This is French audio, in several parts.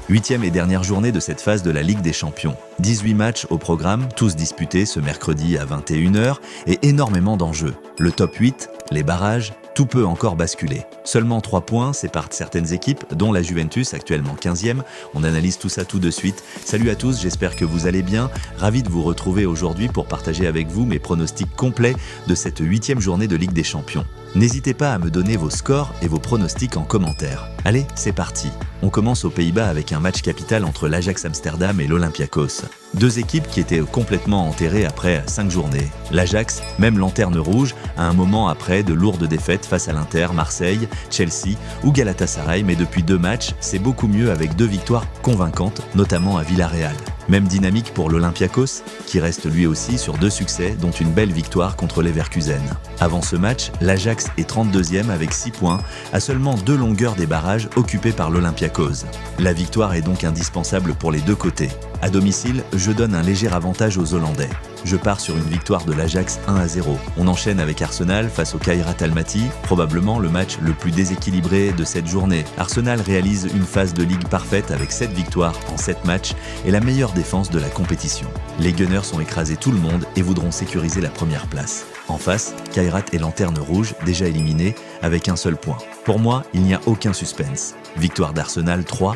8e et dernière journée de cette phase de la Ligue des Champions. 18 matchs au programme, tous disputés ce mercredi à 21h et énormément d'enjeux. Le top 8, les barrages, tout peut encore basculer. Seulement 3 points séparent certaines équipes, dont la Juventus, actuellement 15e. On analyse tout ça tout de suite. Salut à tous, j'espère que vous allez bien. Ravi de vous retrouver aujourd'hui pour partager avec vous mes pronostics complets de cette 8e journée de Ligue des Champions. N'hésitez pas à me donner vos scores et vos pronostics en commentaire. Allez, c'est parti. On commence aux Pays-Bas avec un match capital entre l'Ajax Amsterdam et l'Olympiakos. Deux équipes qui étaient complètement enterrées après 5 journées. L'Ajax, même lanterne rouge, à un moment après de lourdes défaites face à l'Inter, Marseille, Chelsea ou Galatasaray, mais depuis 2 matchs, c'est beaucoup mieux avec 2 victoires convaincantes, notamment à Villarreal. Même dynamique pour l'Olympiakos, qui reste lui aussi sur 2 succès, dont une belle victoire contre Leverkusen. Avant ce match, l'Ajax est 32e avec 6 points, à seulement 2 longueurs des barrages occupés par l'Olympiakos. La victoire est donc indispensable pour les deux côtés. À domicile, je donne un léger avantage aux Hollandais. Je pars sur une victoire de l'Ajax 1-0. On enchaîne avec Arsenal face au Kairat Almaty, probablement le match le plus déséquilibré de cette journée. Arsenal réalise une phase de ligue parfaite avec 7 victoires en 7 matchs et la meilleure défense de la compétition. Les Gunners ont écrasé tout le monde et voudront sécuriser la première place. En face, Kairat est lanterne rouge, déjà éliminé, avec un seul point. Pour moi, il n'y a aucun suspense. Victoire d'Arsenal 3-0.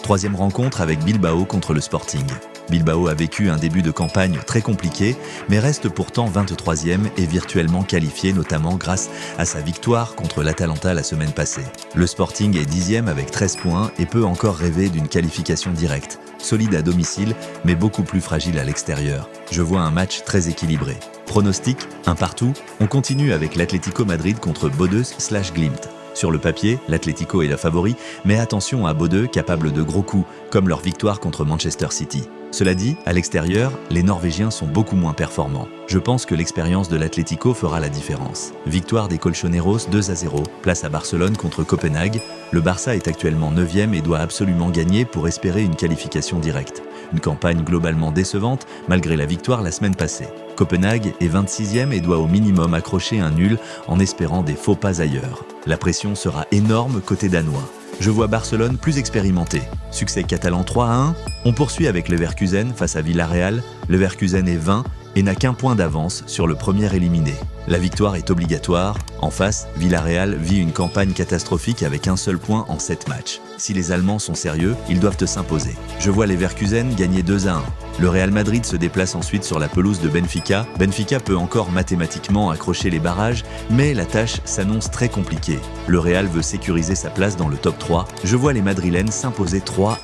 Troisième rencontre avec Bilbao contre le Sporting. Bilbao a vécu un début de campagne très compliqué, mais reste pourtant 23e et virtuellement qualifié, notamment grâce à sa victoire contre l'Atalanta la semaine passée. Le Sporting est 10e avec 13 points et peut encore rêver d'une qualification directe. Solide à domicile, mais beaucoup plus fragile à l'extérieur. Je vois un match très équilibré. Pronostic, un partout. On continue avec l'Atlético Madrid contre Bodø/Glimt. Sur le papier, l'Atlético est la favori, mais attention à Bodø capable de gros coups, comme leur victoire contre Manchester City. Cela dit, à l'extérieur, les Norvégiens sont beaucoup moins performants. Je pense que l'expérience de l'Atlético fera la différence. Victoire des Colchoneros 2-0, place à Barcelone contre Copenhague. Le Barça est actuellement 9e et doit absolument gagner pour espérer une qualification directe. Une campagne globalement décevante, malgré la victoire la semaine passée. Copenhague est 26e et doit au minimum accrocher un nul en espérant des faux pas ailleurs. La pression sera énorme côté danois. Je vois Barcelone plus expérimenté. Succès catalan 3-1. On poursuit avec Leverkusen face à Villarreal. Leverkusen est 20 et n'a qu'un point d'avance sur le premier éliminé. La victoire est obligatoire. En face, Villarreal vit une campagne catastrophique avec un seul point en 7 matchs. Si les Allemands sont sérieux, ils doivent s'imposer. Je vois Leverkusen gagner 2-1. Le Real Madrid se déplace ensuite sur la pelouse de Benfica. Benfica peut encore mathématiquement accrocher les barrages, mais la tâche s'annonce très compliquée. Le Real veut sécuriser sa place dans le top 3. Je vois les Madrilènes s'imposer 3-1.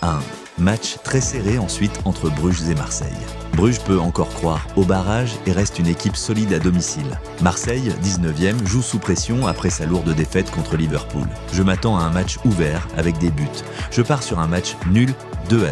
Match très serré ensuite entre Bruges et Marseille. Bruges peut encore croire au barrage et reste une équipe solide à domicile. Marseille, 19e, joue sous pression après sa lourde défaite contre Liverpool. Je m'attends à un match ouvert avec des buts. Je pars sur un match nul 2-2.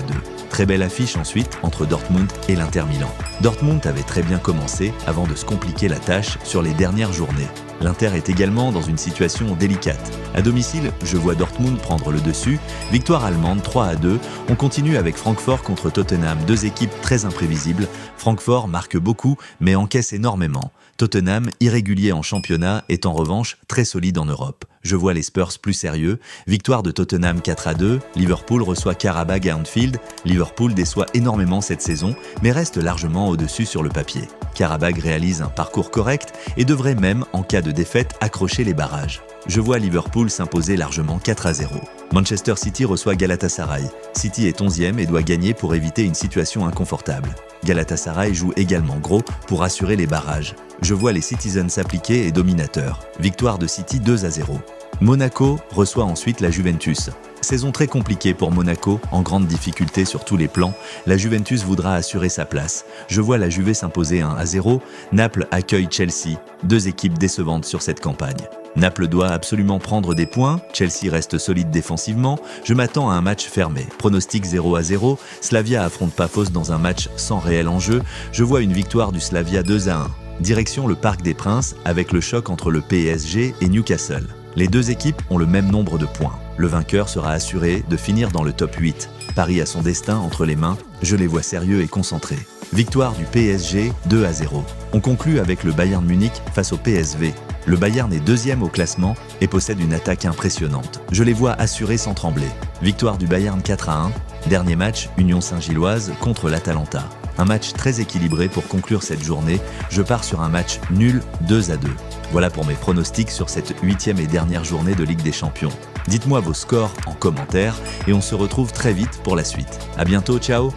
Très belle affiche ensuite entre Dortmund et l'Inter Milan. Dortmund avait très bien commencé avant de se compliquer la tâche sur les dernières journées. L'Inter est également dans une situation délicate. À domicile, je vois Dortmund prendre le dessus. Victoire allemande 3-2. On continue avec Francfort contre Tottenham, 2 équipes très imprévisibles. Francfort marque beaucoup, mais encaisse énormément. Tottenham, irrégulier en championnat, est en revanche très solide en Europe. Je vois les Spurs plus sérieux. Victoire de Tottenham 4-2. Liverpool reçoit Qarabağ à Anfield. Liverpool déçoit énormément cette saison, mais reste largement au-dessus sur le papier. Qarabağ réalise un parcours correct et devrait même, en cas de défaite, accrocher les barrages. Je vois Liverpool s'imposer largement 4-0. Manchester City reçoit Galatasaray. City est 11e et doit gagner pour éviter une situation inconfortable. Galatasaray joue également gros pour assurer les barrages. Je vois les Citizens s'appliquer et dominateurs. Victoire de City 2-0. Monaco reçoit ensuite la Juventus. Saison très compliquée pour Monaco, en grande difficulté sur tous les plans. La Juventus voudra assurer sa place. Je vois la Juve s'imposer 1-0. Naples accueille Chelsea. 2 équipes décevantes sur cette campagne. Naples doit absolument prendre des points, Chelsea reste solide défensivement, je m'attends à un match fermé. Pronostic 0-0, Slavia affronte Paphos dans un match sans réel enjeu, je vois une victoire du Slavia 2-1. Direction le Parc des Princes avec le choc entre le PSG et Newcastle. Les 2 équipes ont le même nombre de points. Le vainqueur sera assuré de finir dans le top 8. Paris a son destin entre les mains, je les vois sérieux et concentrés. Victoire du PSG 2-0. On conclut avec le Bayern Munich face au PSV. Le Bayern est deuxième au classement et possède une attaque impressionnante. Je les vois assurés sans trembler. Victoire du Bayern 4-1. Dernier match, Union Saint-Gilloise contre l'Atalanta. Un match très équilibré pour conclure cette journée. Je pars sur un match nul 2-2. Voilà pour mes pronostics sur cette 8e et dernière journée de Ligue des Champions. Dites-moi vos scores en commentaire et on se retrouve très vite pour la suite. À bientôt, ciao!